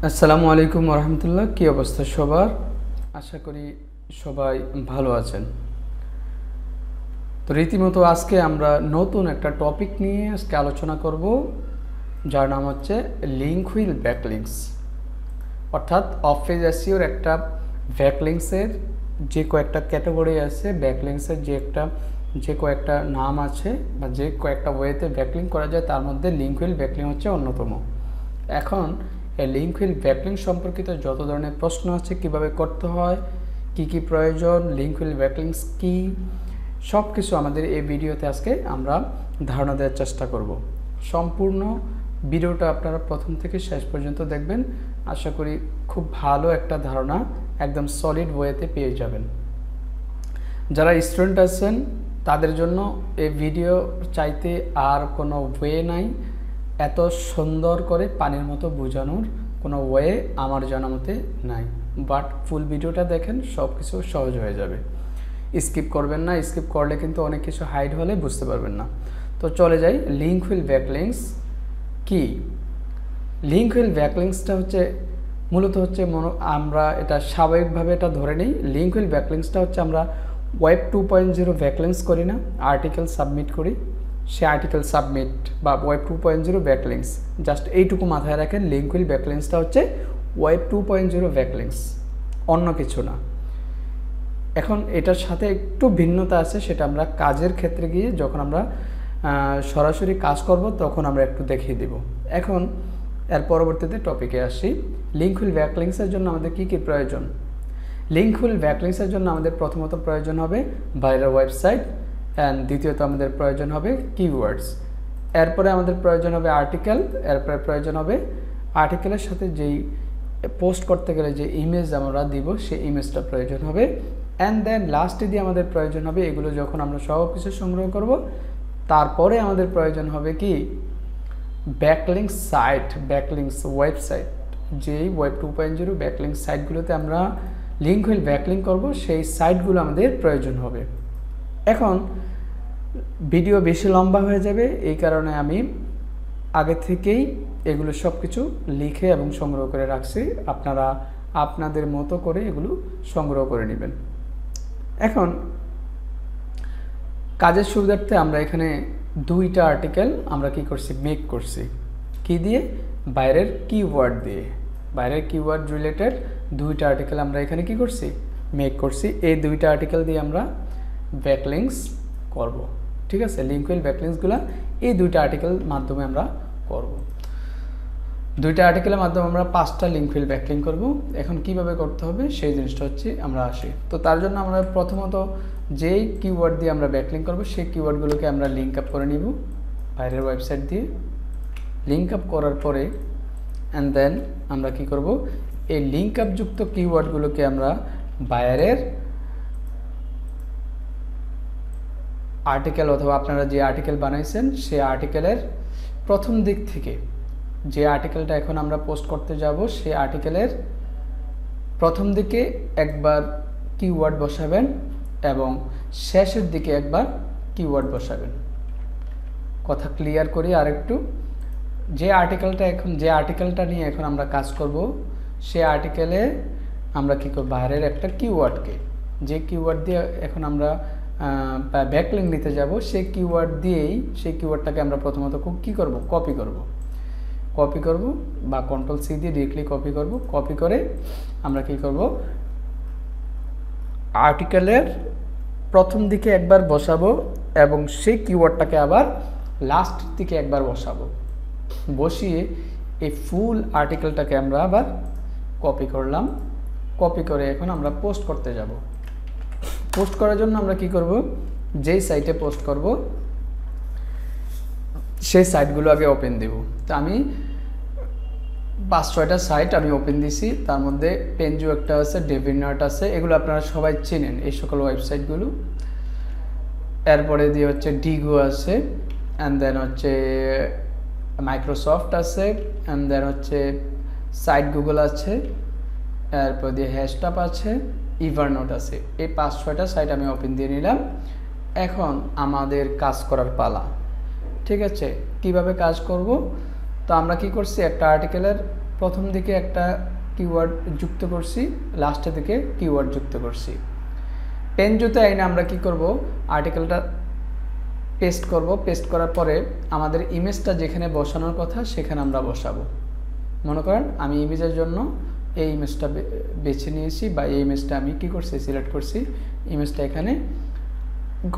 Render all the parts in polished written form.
আসসালামু আলাইকুম রহমতুল্লাহ। কী অবস্থা সবার? আশা করি সবাই ভালো আছেন। তো রীতিমতো আজকে আমরা নতুন একটা টপিক নিয়ে আজকে আলোচনা করব, যার নাম হচ্ছে লিঙ্ক হুইল ব্যাকলিংস, অর্থাৎ অফ পেজ এসইওর একটা ব্যাকলিংসের যে কয়েকটা ক্যাটাগরি আছে, ব্যাকলিংসের যে কয়েকটা নাম আছে বা যে কয়েকটা ওয়েতে ব্যাকলিং করা যায়, তার মধ্যে লিঙ্ক হুইল ব্যাকলিং হচ্ছে অন্যতম। এখন এই লিঙ্ক হুইল ব্যাকলিং সম্পর্কিত যত ধরনের প্রশ্ন আছে, কিভাবে করতে হয়, কি কি প্রয়োজন, লিঙ্ক হুইল ব্যাকলিংস কি, সব কিছু আমাদের এই ভিডিওতে আজকে আমরা ধারণা দেওয়ার চেষ্টা করব। সম্পূর্ণ ভিডিওটা আপনারা প্রথম থেকে শেষ পর্যন্ত দেখবেন। আশা করি খুব ভালো একটা ধারণা একদম সলিড ওয়েতে পেয়ে যাবেন। যারা স্টুডেন্ট আছেন তাদের জন্য এই ভিডিও চাইতে আর কোনো ওয়ে নাই। এত সুন্দর করে পানির মতো বোঝানোর কোনো ওয়ে আমার জানা মতে নাই, বাট ফুল ভিডিওটা দেখেন, সব কিছু সহজ হয়ে যাবে। স্কিপ করবেন না, স্কিপ করলে কিন্তু অনেক কিছু হাইড হলে বুঝতে পারবেন না। তো চলে যাই, লিঙ্ক হুইল ব্যাকলিংস কি? লিঙ্ক হুইল ব্যাকলিংসটা হচ্ছে মূলত হচ্ছে আমরা এটা স্বাভাবিকভাবে এটা ধরে নিই। লিঙ্ক হুইল ব্যাকলিংসটা হচ্ছে আমরা ওয়েব 2.0 ব্যাকলিংস করি না, আর্টিকেল সাবমিট করি, সে আর্টিকেল সাবমিট বা ওয়েব 2.0 ব্যাকলিংস, জাস্ট এইটুকু মাথায় রাখেন। লিঙ্ক হুইল ব্যাকলিংসটা হচ্ছে ওয়েব 2.0 ব্যাকলিংস, অন্য কিছু না। এখন এটার সাথে একটু ভিন্নতা আছে, সেটা আমরা কাজের ক্ষেত্রে গিয়ে যখন আমরা সরাসরি কাজ করব তখন আমরা একটু দেখিয়ে দেব। এখন এর পরবর্তীতে টপিকে আসি। লিঙ্ক হুইল ব্যাকলিংসের জন্য আমাদের কী কী প্রয়োজন? লিঙ্ক হুইল ব্যাকলিংসের জন্য আমাদের প্রথমত প্রয়োজন হবে ভাইরাল ওয়েবসাইট, অ্যান্ড দ্বিতীয়ত আমাদের প্রয়োজন হবে কিওয়ার্ডস, এরপরে আমাদের প্রয়োজন হবে আর্টিকেল, এরপরে প্রয়োজন হবে আর্টিকেলের সাথে যেই পোস্ট করতে গেলে যে ইমেজ আমরা দিব সেই ইমেজটা প্রয়োজন হবে, অ্যান্ড দেন লাস্টে দিয়ে আমাদের প্রয়োজন হবে, এগুলো যখন আমরা সব কিছু সংগ্রহ করব তারপরে আমাদের প্রয়োজন হবে কি ব্যাকলিংস সাইট, ব্যাকলিংস ওয়েবসাইট। যেই ওয়েব 2.0 ব্যাকলিংস সাইটগুলোতে আমরা লিঙ্ক হুইল ব্যাকলিং করব সেই সাইটগুলো আমাদের প্রয়োজন হবে। এখন ভিডিও বেশি লম্বা হয়ে যাবে, এই কারণে আমি আগে থেকেই এগুলো সব কিছু লিখে এবং সংগ্রহ করে রাখছি। আপনারা আপনাদের মতো করে এগুলো সংগ্রহ করে নেবেন। এখন কাজের সুবিধার্থে আমরা এখানে দুইটা আর্টিকেল আমরা কি করছি, মেক করছি। কি দিয়ে? বাইরের কিওয়ার্ড দিয়ে। বাইরের কিওয়ার্ড রিলেটেড দুইটা আর্টিকেল আমরা এখানে কি করছি, মেক করছি। এই দুইটা আর্টিকেল দিয়ে আমরা ব্যাকলিংস করব। ঠিক আছে, লিঙ্ক হুইল ব্যাকলিংসগুলো এই দুইটা আর্টিকেল মাধ্যমে আমরা করব। দুইটা আর্টিকেলের মাধ্যমে আমরা 5টা লিঙ্ক হুইল ব্যাকলিং করব। এখন কিভাবে করতে হবে সেই জিনিসটা হচ্ছে আমরা আসি। তো তার জন্য আমরা প্রথমত যেই কিওয়ার্ড দিয়ে আমরা ব্যাকলিং করব সেই কিওয়ার্ডগুলোকে আমরা লিঙ্ক আপ করে নিব বাইরের ওয়েবসাইট দিয়ে। লিঙ্ক আপ করার পরে অ্যান্ড দেন আমরা কি করব, এই লিঙ্ক আপ যুক্ত কিওয়ার্ডগুলোকে আমরা বাইরের আর্টিকেল অথবা আপনারা যে আর্টিকেল বানাইছেন সেই আর্টিকেলের প্রথম দিক থেকে, যে আর্টিকেলটা এখন আমরা পোস্ট করতে যাব সেই আর্টিকেলের প্রথম দিকে একবার কিওয়ার্ড বসাবেন এবং শেষের দিকে একবার কিওয়ার্ড বসাবেন। কথা ক্লিয়ার করি আরেকটু। যে আর্টিকেলটা নিয়ে এখন আমরা কাজ করব সেই আর্টিকেলে আমরা কী করব, বাইরের একটা কিওয়ার্ডকে, যে কিওয়ার্ড দিয়ে এখন আমরা ব্যাকলিং নিতে যাব সেই কিওয়ার্ড দিয়েই সেই কিওয়ার্ডটাকে আমরা প্রথমত কী করব, কপি করব বা কন্ট্রোল সি দিয়ে ডিরেক্টলি কপি করব। কপি করে আমরা কি করব, আর্টিকেলের প্রথম দিকে একবার বসাবো এবং সেই কিওয়ার্ডটাকে আবার লাস্ট দিকে একবার বসাবো। বসিয়ে এই ফুল আর্টিকেলটাকে আমরা আবার কপি করলাম। কপি করে এখন আমরা পোস্ট করতে যাব। পোস্ট করার জন্য আমরা কি করব, যেই সাইটে পোস্ট করব সেই সাইটগুলো আগে ওপেন দেব। তো আমি 5-6টা সাইট আমি ওপেন দিছি। তার মধ্যে পেনজো একটা আছে, ডেভিনার্ট আছে, এগুলো আপনারা সবাই চেনেন এই সকল ওয়েবসাইটগুলো। এরপরে দিয়ে হচ্ছে ডিগো আছে, অ্যান্ড দেন হচ্ছে মাইক্রোসফট আছে, অ্যান্ড দেন হচ্ছে সাইট গুগল আছে, এরপর দিয়ে হ্যাশট্যাগ আছে, ইভারনোট আছে। এই 5-6টা সাইট আমি ওপেন দিয়ে নিলাম। এখন আমাদের কাজ করার পালা। ঠিক আছে, কিভাবে কাজ করব? তো আমরা কি করছি, একটা আর্টিকেলের প্রথম দিকে একটা কিওয়ার্ড যুক্ত করছি, লাস্টের দিকে কিওয়ার্ড যুক্ত করছি। পেনজুতে আইনে আমরা কি করব, আর্টিকেলটা পেস্ট করব। পেস্ট করার পরে আমাদের ইমেজটা যেখানে বসানোর কথা সেখানে আমরা বসাবো। মনে করেন আমি ইমেজের জন্য এই ইমেজটা বেছে নিয়েছি, বা এই ইমেজটা আমি কি করছি, সিলেক্ট করছি। ইমেজটা এখানে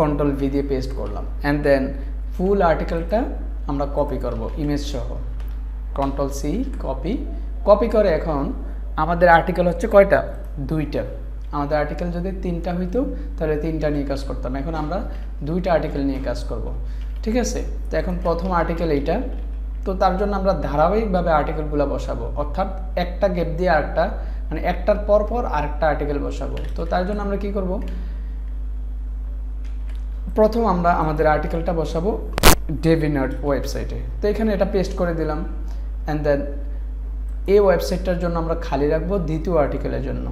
কন্ট্রোল ভি দিয়ে পেস্ট করলাম, অ্যান্ড দেন ফুল আর্টিকেলটা আমরা কপি করব ইমেজ সহ। কন্ট্রোল সি, কপি করে এখন আমাদের আর্টিকেল হচ্ছে কয়টা, 2টা। আমাদের আর্টিকেল যদি 3টা হইতো তাহলে 3টা নিয়ে কাজ করতাম, এখন আমরা 2টা আর্টিকেল নিয়ে কাজ করব। ঠিক আছে, তো এখন প্রথম আর্টিকেল এইটা, তো তার জন্য আমরা ধারাবাহিকভাবে আর্টিকেলগুলো বসাবো, অর্থাৎ একটা গ্যাপ দিয়ে আরেকটা, মানে একটার পর পর আরেকটা আর্টিকেল বসাবো। তো তার জন্য আমরা কি করব, প্রথম আমরা আমাদের আর্টিকেলটা বসাবো ডেভিনার্ড ওয়েবসাইটে। তো এখানে এটা পেস্ট করে দিলাম, অ্যান্ড দেন এই ওয়েবসাইটটার জন্য আমরা খালি রাখবো দ্বিতীয় আর্টিকেলের জন্য।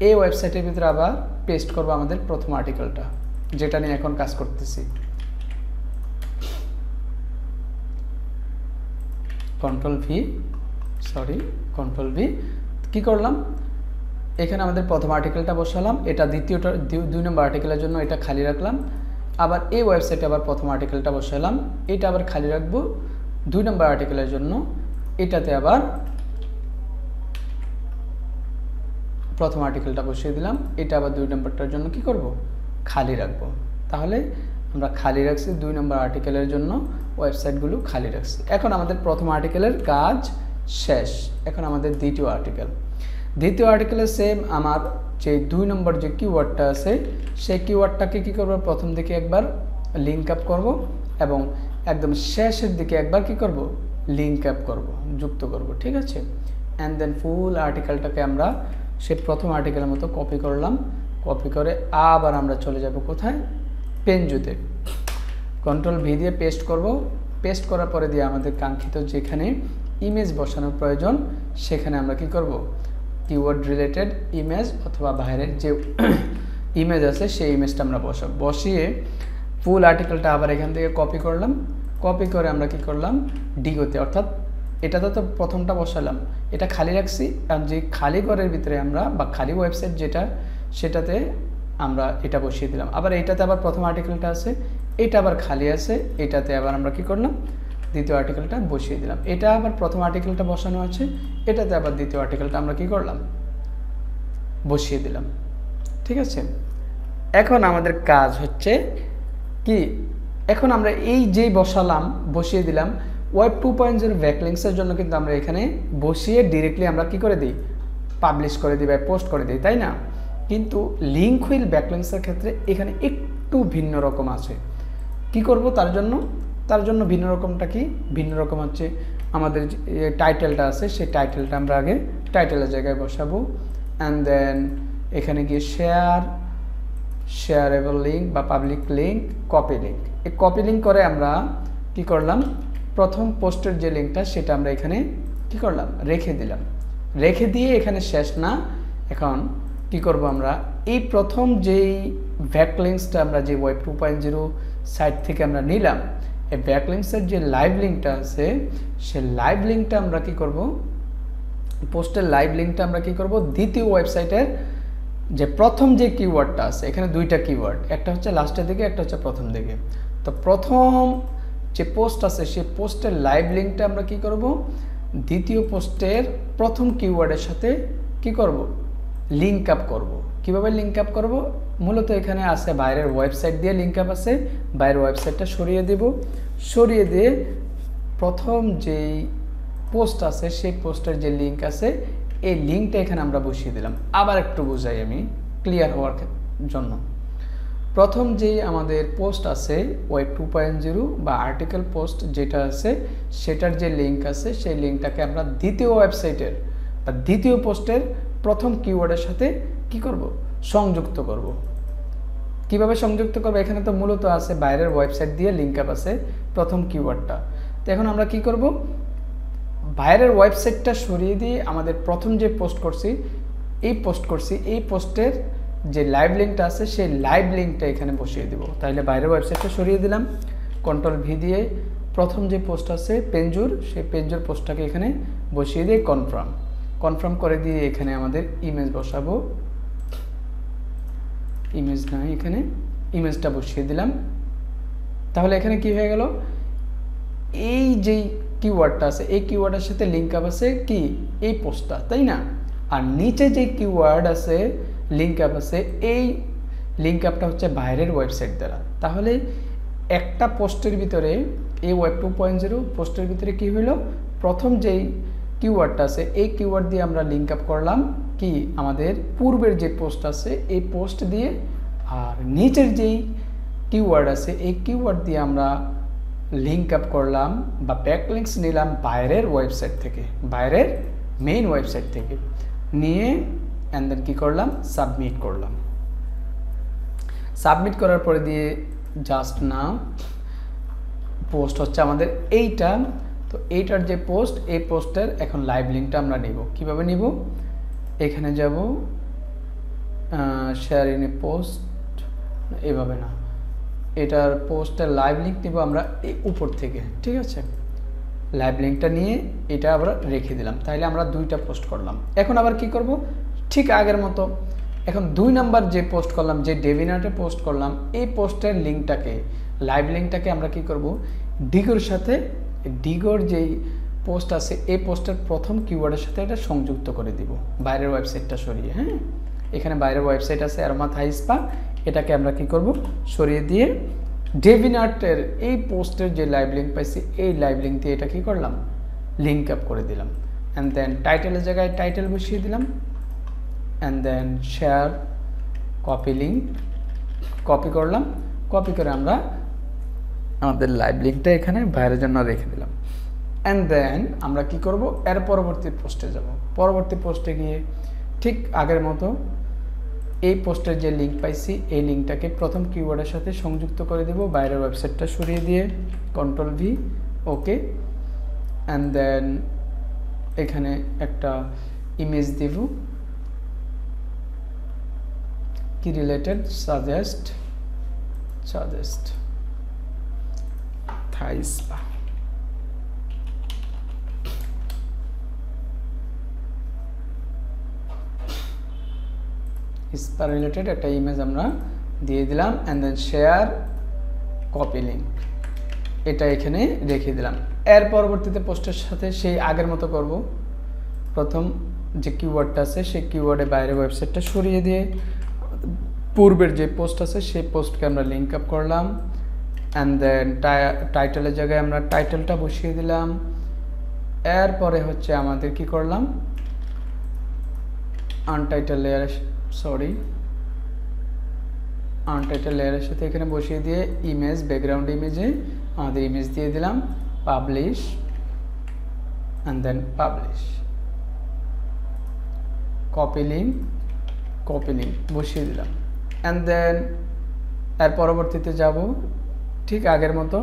এই ওয়েবসাইটের ভিতরে আবার পেস্ট করবো আমাদের প্রথম আর্টিকেলটা, যেটা নিয়ে এখন কাজ করতেছি। কন্ট্রোল ভি কি করলাম, এখানে আমাদের প্রথম আর্টিকেলটা বসালাম, এটা দ্বিতীয়টা 2 নম্বর আর্টিকেলের জন্য এটা খালি রাখলাম। আবার এই ওয়েবসাইটে আবার প্রথম আর্টিকেলটা বসালাম, এটা আবার খালি রাখবো 2 নম্বর আর্টিকেলের জন্য। এটাতে আবার প্রথম আর্টিকেলটা বসিয়ে দিলাম, এটা আবার 2 নম্বরটার জন্য কি করব, খালি রাখবো। তাহলে আমরা খালি রাখছি 2 নম্বর আর্টিকেলের জন্য, ওয়েবসাইটগুলো খালি রাখছি। এখন আমাদের প্রথম আর্টিকেলের কাজ শেষ। এখন আমাদের দ্বিতীয় আর্টিকেলের সেম আমার যে 2 নম্বর যে কিওয়ার্ডটা আছে সেই কিওয়ার্ডটাকে কি করব, প্রথম দিকে একবার লিঙ্ক আপ করব, এবং একদম শেষের দিকে একবার কি করব, লিঙ্ক আপ করব, যুক্ত করব। ঠিক আছে, অ্যান্ড দেন ফুল আর্টিকেলটাকে আমরা সেই প্রথম আর্টিকেলের মতো কপি করলাম। কপি করে আবার আমরা চলে যাব কোথায়, পেনজুতে। কন্ট্রোল ভি দিয়ে পেস্ট করব। পেস্ট করার পরে দিয়ে আমাদের কাঙ্ক্ষিত যেখানে ইমেজ বসানোর প্রয়োজন সেখানে আমরা কি করব, কিওয়ার্ড রিলেটেড ইমেজ অথবা বাইরের যে ইমেজ আছে সেই ইমেজটা আমরা বসিয়ে ফুল আর্টিকেলটা আবার এখান থেকে কপি করলাম। কপি করে আমরা কি করলাম, ডিগোতে, অর্থাৎ এটাতে তো প্রথমটা বসালাম, এটা খালি রাখছি, আর যে খালি ঘরের ভিতরে আমরা বা খালি ওয়েবসাইট যেটা সেটাতে আমরা এটা বসিয়ে দিলাম। আবার এইটাতে আবার প্রথম আর্টিকেলটা আছে, এটা আবার খালি আছে, এটাতে আবার আমরা কি করলাম, দ্বিতীয় আর্টিকেলটা বসিয়ে দিলাম। এটা আবার প্রথম আর্টিকেলটা বসানো আছে, এটাতে আবার দ্বিতীয় আর্টিকেলটা আমরা কি করলাম, বসিয়ে দিলাম। ঠিক আছে, এখন আমাদের কাজ হচ্ছে কি, এখন আমরা এই যেই বসিয়ে দিলাম ওয়েব 2.0 ব্যাকলিংসের জন্য কিন্তু আমরা এখানে বসিয়ে ডিরেক্টলি আমরা কি করে দিই, পাবলিশ করে দিই বা পোস্ট করে দিই, তাই না? কিন্তু লিঙ্ক হুইল ব্যাকলিংসের ক্ষেত্রে এখানে একটু ভিন্ন রকম আছে। কি করব তার জন্য ভিন্ন রকমটা কি, ভিন্ন রকম হচ্ছে আমাদের যে টাইটেলটা আছে সেই টাইটেলটা আমরা আগে টাইটেলের জায়গায় বসাবো, অ্যান্ড দেন এখানে গিয়ে শেয়ারেবল লিঙ্ক বা পাবলিক লিঙ্ক, কপি লিঙ্ক। এই কপি লিঙ্ক করে আমরা কি করলাম, প্রথম পোস্টের যে লিঙ্কটা সেটা আমরা এখানে কি করলাম, রেখে দিলাম। রেখে দিয়ে এখানে শেষ না, এখন কি করব, আমরা এই প্রথম যেই ব্যাকলিংসটা আমরা যে ওয়েব 2.0 সাইট থেকে আমরা নিলাম, এই ব্যাকলিংসের যে লাইভ লিঙ্কটা আছে সেই লাইভ লিঙ্কটা আমরা কি করব, পোস্টের লাইভ লিঙ্কটা আমরা কি করব, দ্বিতীয় ওয়েবসাইটের যে প্রথম যে কিওয়ার্ডটা আছে, এখানে 2টা কিওয়ার্ড, একটা হচ্ছে লাস্টের দিকে, একটা হচ্ছে প্রথম দিকে। তো প্রথম যে পোস্ট আছে সেই পোস্টের লাইভ লিঙ্কটা আমরা কি করব, দ্বিতীয় পোস্টের প্রথম কিওয়ার্ডের সাথে কি করব, লিঙ্ক আপ করব। কিভাবে লিঙ্ক আপ করব, মূলত এখানে আছে বাইরের ওয়েবসাইট দিয়ে লিঙ্ক আপ আছে, বাইরের ওয়েবসাইটটা সরিয়ে দেব, সরিয়ে দিয়ে প্রথম যেই পোস্ট আছে সেই পোস্টের যে লিঙ্ক আছে এই লিঙ্কটা এখানে আমরা বসিয়ে দিলাম। আবার একটু বোঝাই আমি ক্লিয়ার হওয়ার জন্য। প্রথম যেই আমাদের পোস্ট আছে ওয়েব 2.0 বা আর্টিকেল পোস্ট যেটা আছে সেটার যে লিঙ্ক আছে সেই লিঙ্কটাকে আমরা দ্বিতীয় ওয়েবসাইটের বা দ্বিতীয় পোস্টের প্রথম কিওয়ার্ডের সাথে কি করব, সংযুক্ত করব। কিভাবে সংযুক্ত করব, এখানে তো মূলত আছে বাইরের ওয়েবসাইট দিয়ে লিঙ্ক আপ আছে প্রথম কিওয়ার্ডটা। তো এখন আমরা কি করব, বাইরের ওয়েবসাইটটা সরিয়ে দিয়ে আমাদের প্রথম যে পোস্ট করছি এই পোস্টের যে লাইভ লিঙ্কটা আছে সেই লাইভ লিঙ্কটা এখানে বসিয়ে দেব। তাহলে বাইরের ওয়েবসাইটটা সরিয়ে দিলাম, কন্ট্রোল ভি দিয়ে প্রথম যে পোস্ট আছে পেঞ্জুর, সেই পেঞ্জুর পোস্টটাকে এখানে বসিয়ে দিয়ে কনফার্ম করে দিয়ে এখানে আমাদের ইমেজ বসাবো। ইমেজ না, এখানে ইমেজটা বসিয়ে দিলাম। তাহলে এখানে কি হয়ে গেল, এই যেই কিওয়ার্ডটা আছে এই কিওয়ার্ডের সাথে লিঙ্ক আপ আছে কি এই পোস্টটা, তাই না? আর নিচে যে কিওয়ার্ড আছে লিঙ্ক আপ আছে, এই লিঙ্ক আপটা হচ্ছে বাইরের ওয়েবসাইট দ্বারা। তাহলে একটা পোস্টের ভিতরে এই ওয়েব 2.0 পোস্টের ভিতরে কি হলো, প্রথম যেই কিওয়ার্ডটা আছে এই কিওয়ার্ড দিয়ে আমরা লিঙ্ক আপ করলাম কি আমাদের পূর্বের যে পোস্ট আছে এই পোস্ট দিয়ে, আর নিচের যেই কিওয়ার্ড আছে এই কিওয়ার্ড দিয়ে আমরা লিঙ্ক আপ করলাম বা ব্যাকলিংকস নিলাম বাইরের ওয়েবসাইট থেকে, বাইরের মেইন ওয়েবসাইট থেকে নিয়ে অ্যান্ড দেন কী করলাম, সাবমিট করলাম। সাবমিট করার পরে দিয়ে জাস্ট নাও পোস্ট হচ্ছে আমাদের এইটা। তো এইটার যে পোস্ট, এই পোস্টের এখন লাইভ লিঙ্কটা আমরা নিব। কিভাবে নিব, এখানে যাব শেয়ার ইন এ পোস্ট, এভাবে না, এটার পোস্টের লাইভ লিঙ্ক নিব আমরা এই উপর থেকে, ঠিক আছে? লাইভ লিঙ্কটা নিয়ে এটা আমরা রেখে দিলাম। তাহলে আমরা দুইটা পোস্ট করলাম। এখন আবার কি করব, ঠিক আগের মতো এখন 2 নাম্বার যে পোস্ট করলাম, যে ডেভিনাটে পোস্ট করলাম, এই পোস্টের লিঙ্কটাকে, লাইভ লিঙ্কটাকে আমরা কি করব, ডিগোর সাথে, ডিগোর যেই পোস্ট আছে এই পোস্টের প্রথম কিওয়ার্ডের সাথে এটা সংযুক্ত করে দিব, বাইরের ওয়েবসাইটটা সরিয়ে। হ্যাঁ, এখানে বাইরের ওয়েবসাইট আছে অ্যারোমা থাই স্পা, এটাকে আমরা কি করব, সরিয়ে দিয়ে ডেভিনাটের এই পোস্টের যে লাইভ লিঙ্ক পাইছি এই লাইভ লিঙ্ক দিয়ে এটা কি করলাম, লিঙ্ক আপ করে দিলাম। অ্যান্ড দেন টাইটেলের জায়গায় টাইটেল বসিয়ে দিলাম। And then share copy link, copy করলাম। কপি করে আমরা আমাদের লাইভ লিঙ্কটা এখানে বাইরের জন্য রেখে দিলাম। অ্যান্ড দেন আমরা কি করব, এর পরবর্তী পোস্টে যাব। পরবর্তী পোস্টে গিয়ে ঠিক আগের মতো এই পোস্টের যে লিঙ্ক পাইছি এই লিঙ্কটাকে প্রথম কিওয়ার্ডের সাথে সংযুক্ত করে দেব, বাইরের ওয়েবসাইটটা সরিয়ে দিয়ে Ctrl+V, ওকে। অ্যান্ড দেন এখানে একটা ইমেজ দেব, কি related, suggest Thai spa. Spa related একটা ইমেজ আমরা দিয়ে দিলাম। And then share copy link, এটা এখানে রেখে দিলাম। এর পরবর্তীতে পোস্টের সাথে সেই আগের মতো করব। প্রথম যে কিওয়ার্ডটা আছে সেই কিওয়ার্ডে বাইরে ওয়েবসাইটটা সরিয়ে দিয়ে পূর্বের যে পোস্ট আছে সেই পোস্টকে আমরা লিঙ্ক আপ করলাম। অ্যান্ড দেন টাইটেলের জায়গায় আমরা টাইটেলটা বসিয়ে দিলাম। এরপরে হচ্ছে আমাদের কি করলাম, আনটাইটেল লেয়ারের সাথে এখানে বসিয়ে দিয়ে ইমেজ, ব্যাকগ্রাউন্ড ইমেজে আমাদের ইমেজ দিয়ে দিলাম, publish, and then publish, copy link বসিয়ে দিলাম। অ্যান্ড দেন এর পরবর্তীতে যাব, ঠিক আগের মতো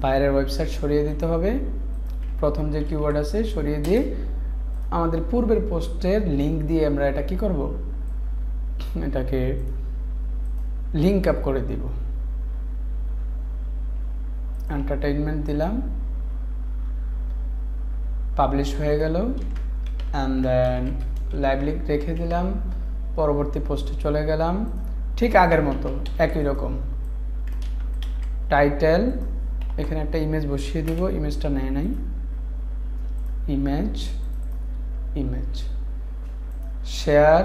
বাইরের ওয়েবসাইট সরিয়ে দিতে হবে। প্রথম যে কিওয়ার্ড আছে সরিয়ে দিয়ে আমাদের পূর্বের পোস্টের লিঙ্ক দিয়ে আমরা এটা কি করব, এটাকে লিঙ্ক আপ করে দিব। এন্টারটেইনমেন্ট দিলাম, পাবলিশ হয়ে গেল। অ্যান্ড দেন লাইভ লিঙ্ক রেখে দিলাম, পরবর্তী পোস্টে চলে গেলাম। ঠিক আগের মতো একই রকম টাইটেল, এখানে একটা ইমেজ বসিয়ে দিব, ইমেজটা নেয় নাই, image share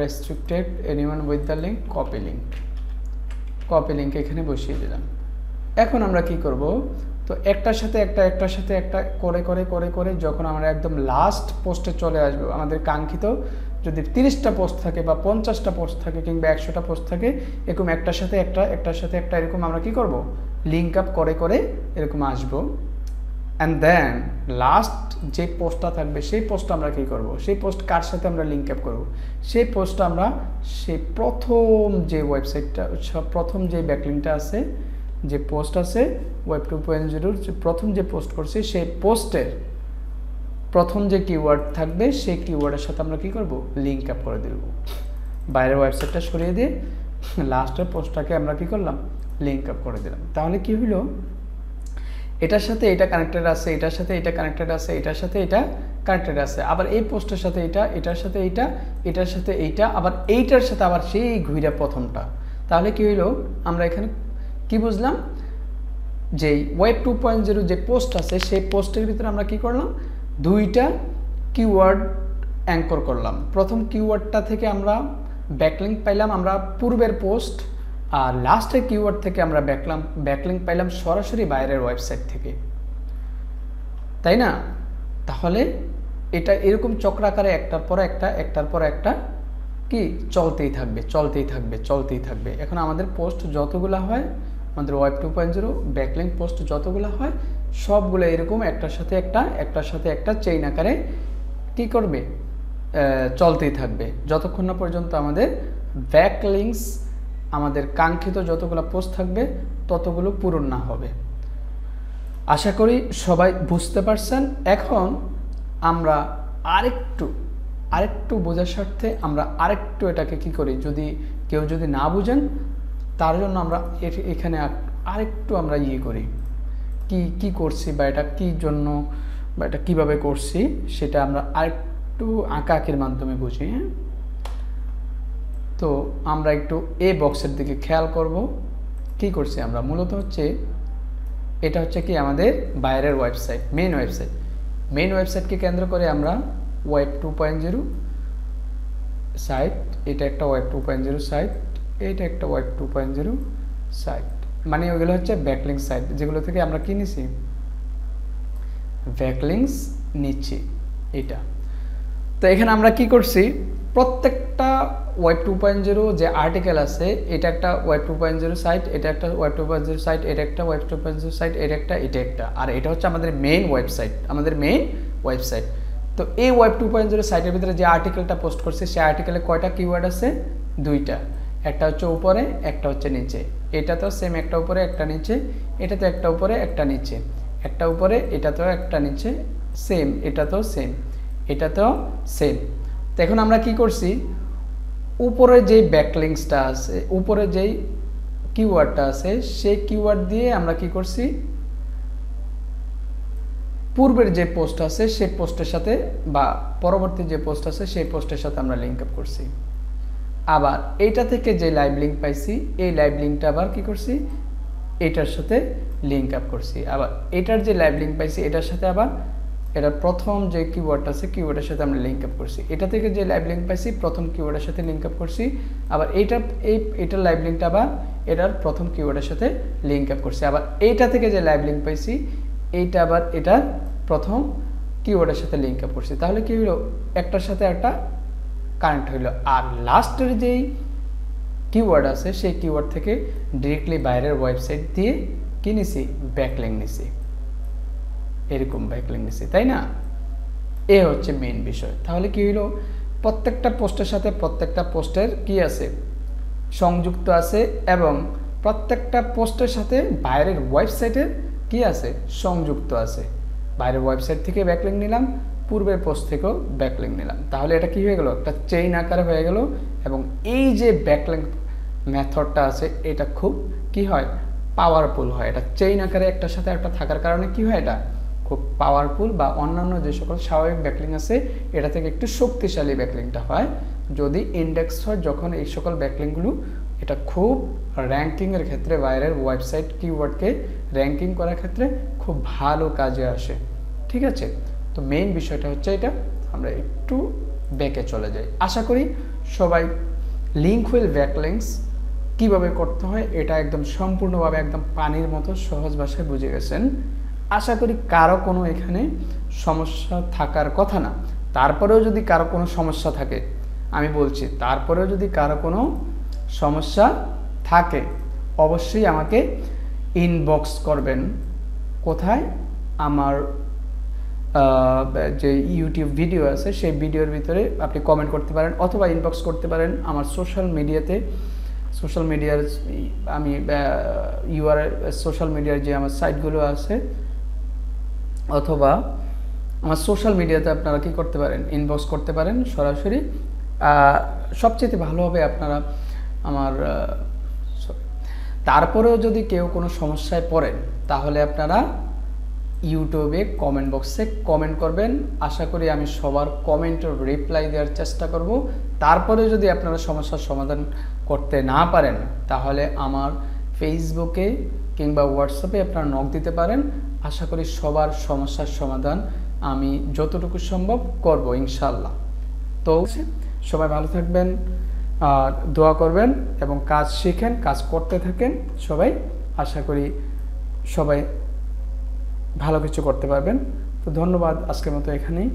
restricted anyone with the link, copy link এখানে বসিয়ে দিলাম। এখন আমরা কি করব, তো একটার সাথে একটা করে যখন আমরা একদম লাস্ট পোস্টে চলে আসবো, আমাদের কাঙ্ক্ষিত যদি 30টা পোস্ট থাকে বা 50টা পোস্ট থাকে কিংবা 100টা পোস্ট থাকে, এরকম একটার সাথে একটা এরকম আমরা কি করব, লিঙ্ক আপ করে এরকম আসবো। অ্যান্ড দেন লাস্ট যে পোস্টটা থাকবে সেই পোস্ট আমরা কী করব, সেই পোস্ট কার সাথে আমরা লিঙ্ক আপ করব, সেই পোস্টটা আমরা সেই প্রথম যে ওয়েবসাইটটা, প্রথম যে ব্যাকলিংকটা আছে, যে পোস্ট আছে ওয়েব 2.0 যে প্রথম যে পোস্ট করছি সেই পোস্টের প্রথম যে কিওয়ার্ড থাকবে সেই কিওয়ার্ডের সাথে আমরা কি করব, লিঙ্ক আপ করে দেব। বাইরের ওয়েবসাইটটা সরিয়ে দিয়ে লাস্টের পোস্টটাকে আমরা কি করলাম, লিঙ্ক আপ করে দিলাম। তাহলে কি হলো, এটার সাথে এটা কানেক্টেড আছে, এটার সাথে এটা কানেক্টেড আছে, এটার সাথে এটা কানেক্টেড আছে, আবার এই পোস্টের সাথে এটা, এটার সাথে এইটা, এটার সাথে এইটা, আবার এইটার সাথে আবার সেই ঘুইরা প্রথমটা। তাহলে কি হইলো, আমরা এখানে কি বুঝলাম, যে ওয়েব 2.0 যে পোস্ট আছে সেই পোস্টের ভিতরে আমরা কি করলাম, দুইটা কিওয়ার্ড অ্যাঙ্কর করলাম। প্রথম কিওয়ার্ডটা থেকে আমরা ব্যাকলিঙ্ক পাইলাম আমরা পূর্বের পোস্ট, আর লাস্টের কিওয়ার্ড থেকে আমরা ব্যাকলিঙ্ক পাইলাম সরাসরি বাইরের ওয়েবসাইট থেকে, তাই না? তাহলে এটা এরকম চক্রাকারে একটার পর একটা, একটার পর একটা কি চলতেই থাকবে, চলতেই থাকবে, চলতেই থাকবে। এখন আমাদের পোস্ট যতগুলো হয়, আমাদের ওয়েব 2.0 ব্যাকলিঙ্ক পোস্ট যতগুলো হয় সবগুলো এরকম একটার সাথে একটা, একটার সাথে একটা চেইন আকারে কি করবে, চলতেই থাকবে, যতক্ষণ না পর্যন্ত আমাদের ব্যাকলিঙ্কস, আমাদের কাঙ্ক্ষিত যতগুলো পোস্ট থাকবে ততগুলো পূরণ না হবে। আশা করি সবাই বুঝতে পারছেন। এখন আমরা আরেকটু বোঝার স্বার্থে আমরা আরেকটু এটাকে কি করি, যদি কেউ যদি না বুঝেন তার জন্য আমরা এখানে আরেকটু আমরা করি, কি করছি বা এটা কি জন্য বা এটা কীভাবে করছি সেটা আমরা আরেকটু আঁকাআঁকির মাধ্যমে বুঝি। হ্যাঁ, তো আমরা একটু এ বক্সের দিকে খেয়াল করব। কি করছি আমরা, মূলত হচ্ছে এটা হচ্ছে কি আমাদের বাইরের ওয়েবসাইট, মেইন ওয়েবসাইটকে কেন্দ্র করে আমরা ওয়েব 2.0 সাইট, এটা একটা ওয়েব 2.0 সাইট, এটা একটা ওয়েব 2.0 সাইট, মানে ওইগুলো হচ্ছে ব্যাকলিঙ্ক সাইট, যেগুলো থেকে আমরা কি নিছি, ব্যাকলিঙ্কস নিচ্ছি এটা। তো এখানে আমরা কি করছি, প্রত্যেকটা ওয়েব 2.0 যে আর্টিকেল আছে, এটা একটা ওয়েব 2.0 সাইট, এটা একটা ওয়েব 2.0 সাইট, এটা একটা ওয়েব 2.0 সাইট, এটা একটা, আর এটা হচ্ছে আমাদের মেইন ওয়েবসাইট। তো এই ওয়েব 2.0 সাইটের ভিতরে যে আর্টিকেলটা পোস্ট করছে সেই আর্টিকেলে কয়টা কিওয়ার্ড আছে, দুইটা, একটা হচ্ছে উপরে, একটা হচ্ছে নিচে। এটা তো সেম, একটা উপরে একটা নিচে, এটা তো একটা উপরে একটা নিচে, একটা উপরে, এটা তো একটা নিচে, সেম, এটা তো সেম, এটা তো সেম। তো এখন আমরা কি করছি, উপরে যেই ব্যাকলিঙ্কসটা আছে, উপরে যেই কিওয়ার্ডটা আছে সেই কিওয়ার্ড দিয়ে আমরা কি করছি, পূর্বের যে পোস্ট আছে সেই পোস্টের সাথে বা পরবর্তী যে পোস্ট আছে সেই পোস্টের সাথে আমরা লিঙ্ক আপ করছি। আবার এইটা থেকে যে লাইভ লিঙ্ক পাইছি, এই লাইভ লিঙ্কটা আবার কি করছি, এটার সাথে লিঙ্ক আপ করছি। আবার এটার যে লাইভ লিঙ্ক পাইছি এটার সাথে আবার এটার প্রথম যে কিওয়ার্ড আছে কিওয়ার্ডের সাথে আমরা লিঙ্ক আপ করছি। এটা থেকে যে লাইভ লিঙ্ক পাইছি প্রথম কিওয়ার্ডের সাথে লিঙ্ক আপ করছি। আবার এটার লাইভ লিঙ্কটা আবার এটার প্রথম কিওয়ার্ডের সাথে লিঙ্ক আপ করছি। আবার এইটা থেকে যে লাইভ লিঙ্ক পাইছি এইটা আবার এটার প্রথম কিওয়ার্ডের সাথে লিঙ্ক আপ করছি। তাহলে কি হলো, একটার সাথে একটা কানেক্ট হইলো। আর লাস্টের যেই কিওয়ার্ড আছে সেই কিওয়ার্ড থেকে ডিরেক্টলি বাইরের ওয়েবসাইট দিয়ে কি নিছি, ব্যাকলিঙ্ক নিছি, এরকম ব্যাকলিঙ্ক নিছি, তাই না? এ হচ্ছে মেইন বিষয়। তাহলে কি হইলো, প্রত্যেকটা পোস্টের সাথে প্রত্যেকটা পোস্টের কি আছে, সংযুক্ত আছে, এবং প্রত্যেকটা পোস্টের সাথে বাইরের ওয়েবসাইটের কি আছে, সংযুক্ত আছে। বাইরের ওয়েবসাইট থেকে ব্যাকলিঙ্ক নিলাম, পূর্বের পোস্ট থেকেও ব্যাকলিঙ্ক নিলাম। তাহলে এটা কি হয়ে গেল, একটা চেইন আকারে হয়ে গেল। এবং এই যে ব্যাকলিঙ্ক মেথডটা আছে এটা খুব কি হয়, পাওয়ারফুল হয়। এটা চেইন আকারে একটার সাথে একটা থাকার কারণে কি হয়, এটা খুব পাওয়ারফুল, বা অন্যান্য যে সকল স্বাভাবিক ব্যাকলিঙ্ক আছে এটা থেকে একটু শক্তিশালী ব্যাকলিঙ্কটা হয় যদি ইন্ডেক্স হয়। যখন এই সকল ব্যাকলিঙ্কগুলো এটা খুব র্যাঙ্কিংয়ের ক্ষেত্রে, বাইরের ওয়েবসাইট কিওয়ার্ডকে র্যাঙ্কিং করার ক্ষেত্রে খুব ভালো কাজে আসে। ঠিক আছে, তো মেইন বিষয়টা হচ্ছে এটা। আমরা একটু ব্যাকে চলে যাই। আশা করি সবাই লিঙ্ক হুইল ব্যাকলিঙ্কস কীভাবে করতে হয় এটা একদম সম্পূর্ণভাবে একদম পানির মতো সহজ ভাষায় বুঝে গেছেন। আশা করি কারো কোনো এখানে সমস্যা থাকার কথা না। তারপরেও যদি কারো কোনো সমস্যা থাকে, আমি বলছি তারপরেও যদি কারো কোনো সমস্যা থাকে অবশ্যই আমাকে ইনবক্স করবেন। কোথায়, আমার যে ইউটিউব ভিডিও আছে সেই ভিডিওর ভিতরে আপনি কমেন্ট করতে পারেন, অথবা ইনবক্স করতে পারেন আমার সোশ্যাল মিডিয়ার আমি সোশ্যাল মিডিয়ার যে আমার সাইটগুলো আছে, অথবা আমার সোশ্যাল মিডিয়াতে আপনারা কি করতে পারেন, ইনবক্স করতে পারেন সরাসরি। সবচেয়ে ভালো হবে আপনারা আমার তারপরেও যদি কেউ কোনো সমস্যায় পড়েন তাহলে আপনারা ইউটিউবে কমেন্ট বক্সে কমেন্ট করবেন। আশা করি আমি সবার কমেন্টের রিপ্লাই দেওয়ার চেষ্টা করব। তারপরে যদি আপনারা সমস্যার সমাধান করতে না পারেন তাহলে আমার ফেসবুকে কিংবা হোয়াটসঅ্যাপে আপনারা নক দিতে পারেন। আশা করি সবার সমস্যার সমাধান আমি যতটুকু সম্ভব করব ইনশাল্লাহ। তো সবাই ভালো থাকবেন, আর দোয়া করবেন এবং কাজ শিখেন, কাজ করতে থাকেন সবাই। আশা করি সবাই ভালো কিছু করতে পারবেন। তো ধন্যবাদ, আজকের মতো এখানেই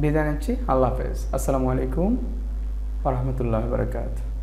বিদায় নিচ্ছি। আল্লাহ হাফেজ। আসসালামু আলাইকুম ওয়া রাহমাতুল্লাহি ওয়া বারাকাতুহু।